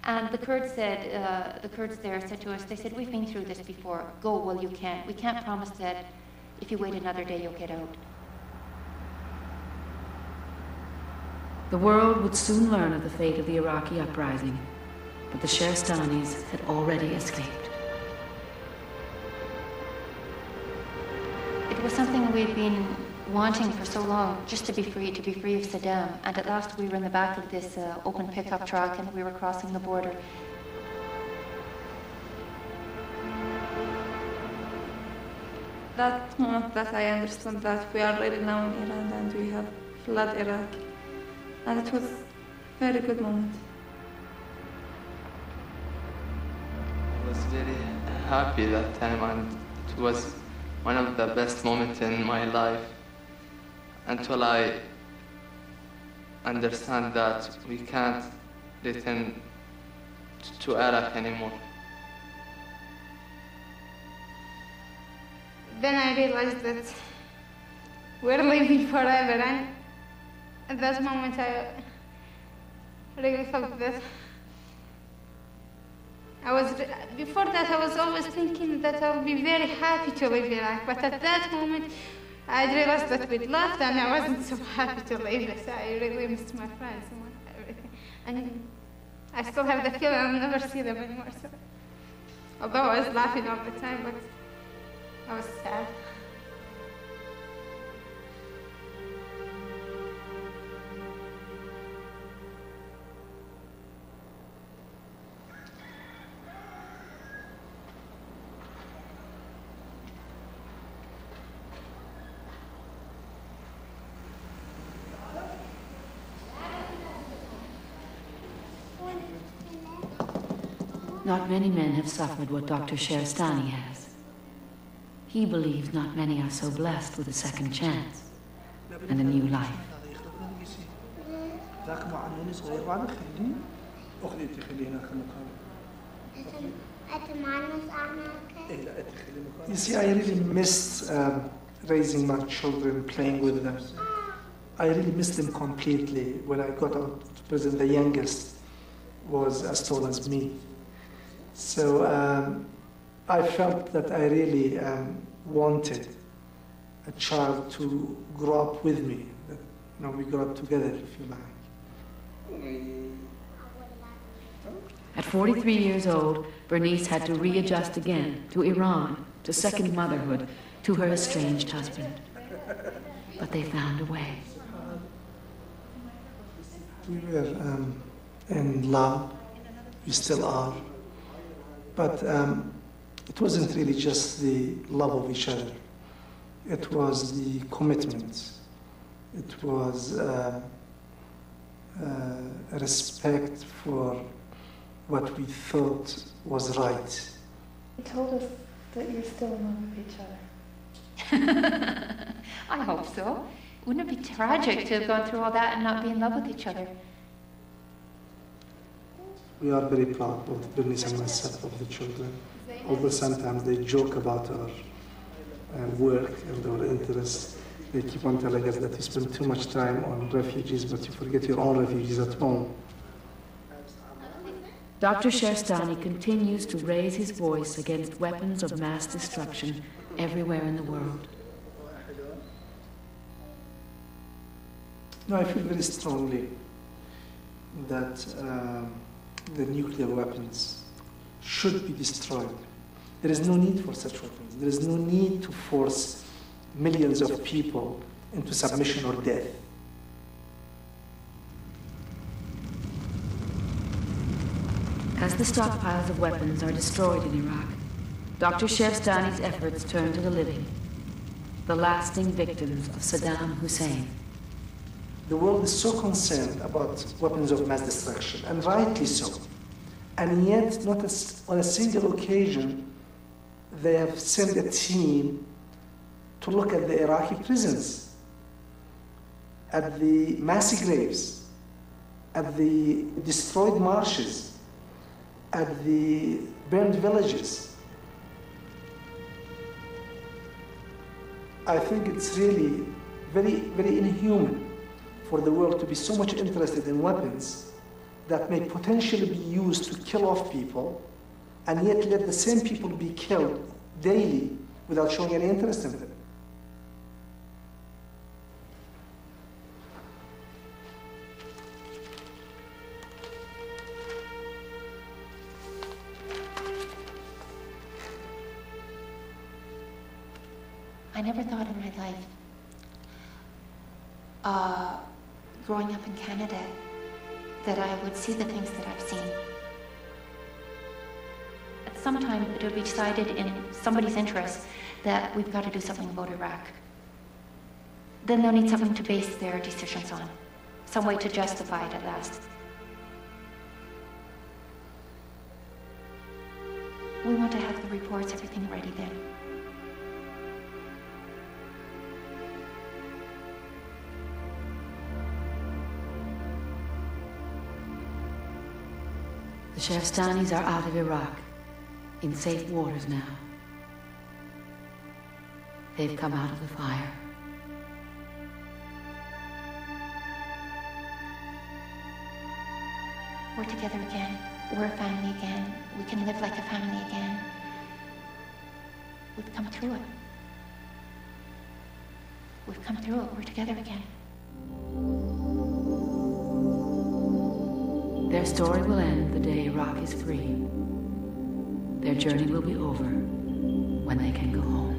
And the Kurds there said to us, they said, we've been through this before. Go while you can. We can't promise that if you wait another day, you'll get out. The world would soon learn of the fate of the Iraqi uprising, but the Shahrestanis had already escaped. It was something we'd been wanting for so long, just to be free of Saddam. And at last we were in the back of this open pickup truck and we were crossing the border. That moment that I understood that we are really now in Iran and we have fled Iraq. And it was a very good moment. I was very happy that time, and it was one of the best moments in my life until I understand that we can't return to Iraq anymore. Then I realized that we're living forever, and at that moment I really felt that before that I was always thinking that I would be very happy to leave Iraq, but at that moment I realized that we'd left and I wasn't so happy to leave it. I really missed my friends and everything. And I still have the feeling I'll never see them anymore. So, although I was laughing all the time, but I was sad. Not many men have suffered what Dr. Shahrestani has. He believes not many are so blessed with a second chance and a new life. You see, I really missed raising my children, playing with them. I really missed them completely. When I got out of prison, the youngest was as tall as me. So I felt that I really wanted a child to grow up with me. That, you know, we grew up together, if you like. At 43 years old, Bernice had to readjust again to Iran, to second motherhood, to her estranged husband. But they found a way. We were in love. We still are. But it wasn't really just the love of each other. It was the commitment. It was a respect for what we thought was right. You told us that you're still in love with each other. I hope so. Wouldn't it be tragic to have gone through all that and not be in love with each other? We are very proud, both Bernice and myself, of the children. Although sometimes they joke about our work and our interests. They keep on telling us that you spend too much time on refugees, but you forget your own refugees at home. Dr. Shahrestani continues to raise his voice against weapons of mass destruction everywhere in the world. No, I feel very strongly that the nuclear weapons should be destroyed. There is no need for such weapons. There is no need to force millions of people into submission or death. As the stockpiles of weapons are destroyed in Iraq, Dr. Shahrestani's efforts turn to the living, the lasting victims of Saddam Hussein. The world is so concerned about weapons of mass destruction, and rightly so. And yet, not on a single occasion, they have sent a team to look at the Iraqi prisons, at the mass graves, at the destroyed marshes, at the burned villages. I think it's really very, very inhuman for the world to be so much interested in weapons that may potentially be use to kill off people, and yet let the same people be killed daily without showing any interest in them. I never thought in my life, growing up in Canada, that I would see the things that I've seen. At some time, it would be decided in somebody's interest that we've got to do something about Iraq. Then they'll need something to base their decisions on, some way to justify it at last. We want to have the reports, everything ready then. The Shahrestanis are out of Iraq, in safe waters now. They've come out of the fire. We're together again. We're a family again. We can live like a family again. We've come through it. We've come through it. We're together again. Their story will end the day Iraq is free. Their journey will be over when they can go home.